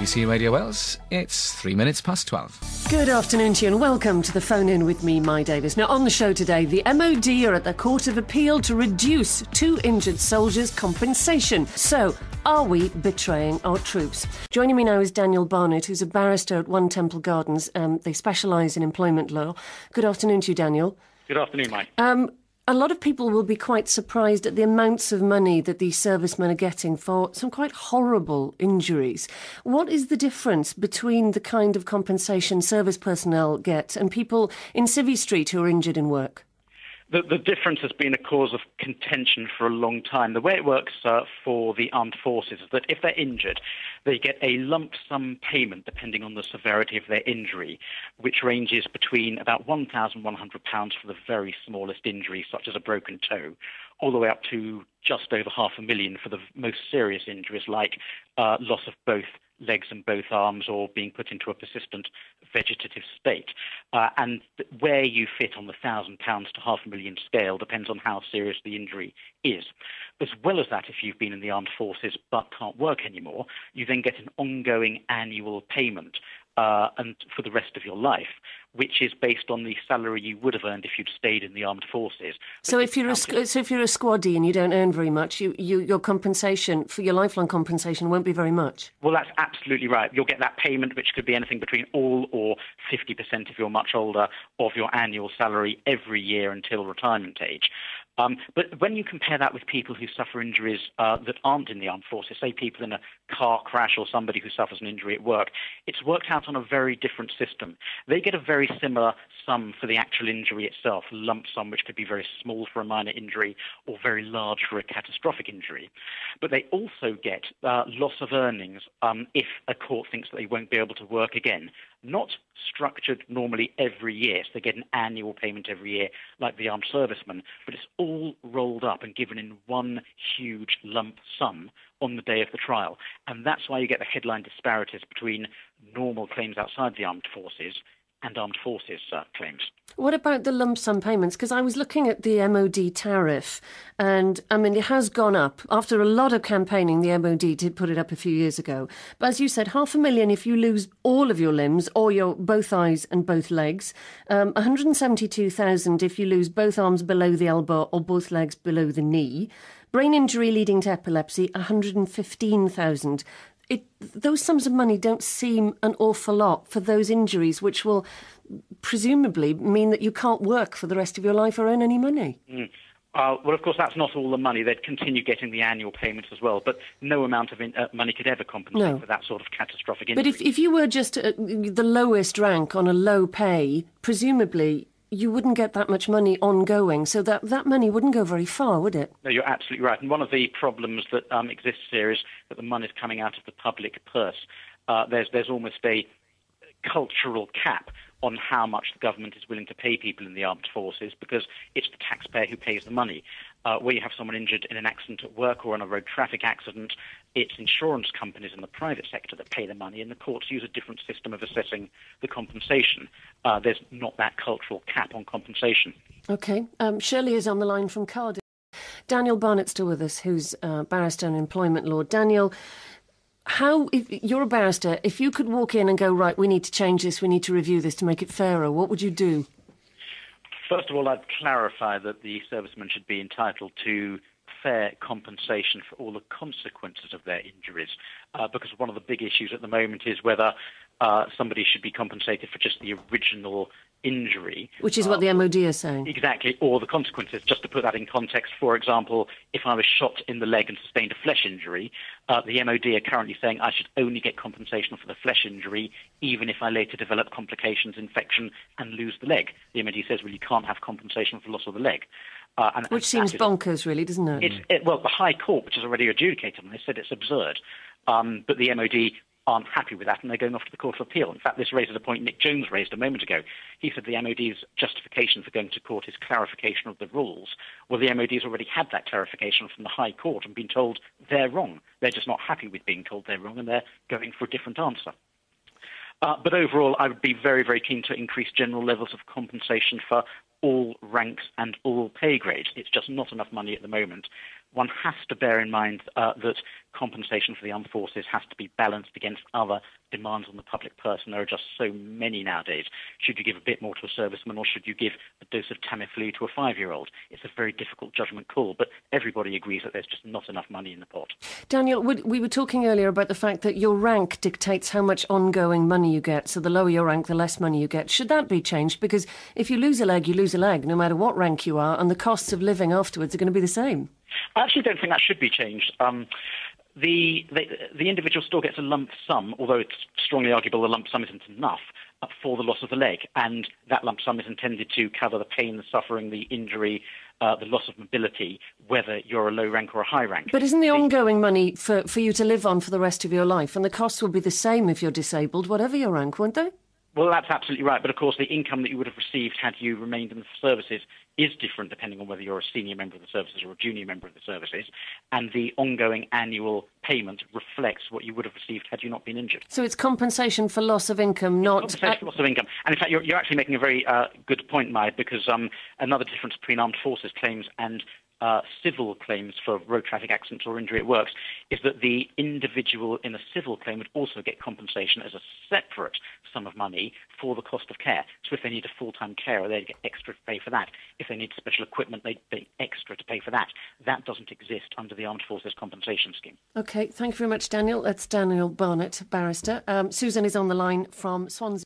BBC Radio Wales. It's 3 minutes past 12. Good afternoon to you and welcome to the Phone In with me, Mai Davis. Now, on the show today, the MOD are at the Court of Appeal to reduce two injured soldiers' compensation. So, are we betraying our troops? Joining me now is Daniel Barnett, who's a barrister at One Temple Gardens. They specialise in employment law. Good afternoon to you, Daniel. Good afternoon, Mike. A lot of people will be quite surprised at the amounts of money that these servicemen are getting for some quite horrible injuries. What is the difference between the kind of compensation service personnel get and people in Civvy Street who are injured in work? The difference has been a cause of contention for a long time. The way it works for the armed forces is that if they're injured, they get a lump sum payment depending on the severity of their injury, which ranges between about £1,100 for the very smallest injuries, such as a broken toe, all the way up to just over £500,000 for the most serious injuries, like loss of both legs and both arms or being put into a persistent vegetative state. And where you fit on the £1,000 to £500,000 scale depends on how serious the injury is. As well as that, if you've been in the armed forces but can't work anymore, you then get an ongoing annual payment and for the rest of your life, which is based on the salary you would have earned if you'd stayed in the armed forces. So if you're a squaddie and you don't earn very much, your compensation for your lifelong compensation won't be very much. Well, that's absolutely right. You'll get that payment, which could be anything between all or 50% if you're much older of your annual salary every year until retirement age. But when you compare that with people who suffer injuries that aren't in the armed forces, say people in a car crash or somebody who suffers an injury at work, it's worked out on a very different system. They get a very similar sum for the actual injury itself, a lump sum which could be very small for a minor injury or very large for a catastrophic injury. But they also get loss of earnings if a court thinks that they won't be able to work again. Not structured normally every year, so they get an annual payment every year like the armed servicemen, but it's all rolled up and given in one huge lump sum on the day of the trial. And that's why you get the headline disparities between normal claims outside the armed forces and armed forces claims. What about the lump sum payments? Because I was looking at the MOD tariff and, I mean, it has gone up. After a lot of campaigning, the MOD did put it up a few years ago. But as you said, £500,000 if you lose all of your limbs or your both eyes and both legs. £172,000 if you lose both arms below the elbow or both legs below the knee. Brain injury leading to epilepsy, £115,000. Those sums of money don't seem an awful lot for those injuries, which will presumably mean that you can't work for the rest of your life or earn any money. Well, of course, that's not all the money. They'd continue getting the annual payments as well, but no amount of money could ever compensate for that sort of catastrophic injury. But if you were just the lowest rank on a low pay, presumably you wouldn't get that much money ongoing, so that money wouldn't go very far, would it? No, you're absolutely right. And one of the problems that exists here is that the money's coming out of the public purse. There's almost a cultural cap on how much the government is willing to pay people in the armed forces because it's the taxpayer who pays the money. Where you have someone injured in an accident at work or in a road traffic accident, it's insurance companies in the private sector that pay the money, and the courts use a different system of assessing the compensation. There's not that cultural cap on compensation. OK. Shirley is on the line from Cardiff. Daniel Barnett's still with us, who's barrister in employment law. Daniel, if you're a barrister, if you could walk in and go, right, we need to change this, we need to review this to make it fairer, what would you do? First of all, I'd clarify that the servicemen should be entitled to fair compensation for all the consequences of their injuries, because one of the big issues at the moment is whether somebody should be compensated for just the original injury. Which is what the MOD are saying. Exactly, or the consequences. Just to put that in context, for example, if I was shot in the leg and sustained a flesh injury, the MOD are currently saying I should only get compensation for the flesh injury, even if I later develop complications, infection, and lose the leg. The MOD says, well, you can't have compensation for loss of the leg. Which seems bonkers, really, doesn't it? Well, the High Court, which has already adjudicated them, they said it's absurd. But the MOD aren't happy with that, and they're going off to the Court of Appeal. In fact, this raises a point Nick Jones raised a moment ago. He said the MOD's justification for going to court is clarification of the rules. Well, the MOD's already had that clarification from the High Court and been told they're wrong. They're just not happy with being told they're wrong, and they're going for a different answer. But overall, I would be very, very keen to increase general levels of compensation for all ranks and all pay grades. It's just not enough money at the moment. One has to bear in mind that compensation for the armed forces has to be balanced against other demands on the public purse, and there are just so many nowadays. Should you give a bit more to a serviceman, or should you give a dose of Tamiflu to a 5-year-old? It's a very difficult judgment call, but everybody agrees that there's just not enough money in the pot. Daniel, we were talking earlier about the fact that your rank dictates how much ongoing money you get, so the lower your rank, the less money you get. Should that be changed? Because if you lose a leg, you lose a leg, no matter what rank you are, and the costs of living afterwards are going to be the same. I actually don't think that should be changed. The individual still gets a lump sum, although it's strongly arguable the lump sum isn't enough for the loss of the leg, and that lump sum is intended to cover the pain, the suffering, the injury, the loss of mobility, whether you're a low rank or a high rank. But isn't the ongoing money for you to live on for the rest of your life, and the costs will be the same if you're disabled, whatever your rank, won't they? Well, that's absolutely right. But, of course, the income that you would have received had you remained in the services is different depending on whether you're a senior member of the services or a junior member of the services. And the ongoing annual payment reflects what you would have received had you not been injured. So it's compensation for loss of income, not... Compensation for loss of income. And, in fact, you're actually making a very good point, Maya, because another difference between armed forces claims and civil claims for road traffic accidents or injury at work is that the individual in a civil claim would also get compensation as a separate sum of money for the cost of care. So if they need a full-time carer, they'd get extra to pay for that. If they need special equipment, they'd pay extra to pay for that. That doesn't exist under the Armed Forces Compensation Scheme. OK, thank you very much, Daniel. That's Daniel Barnett, barrister. Susan is on the line from Swansea.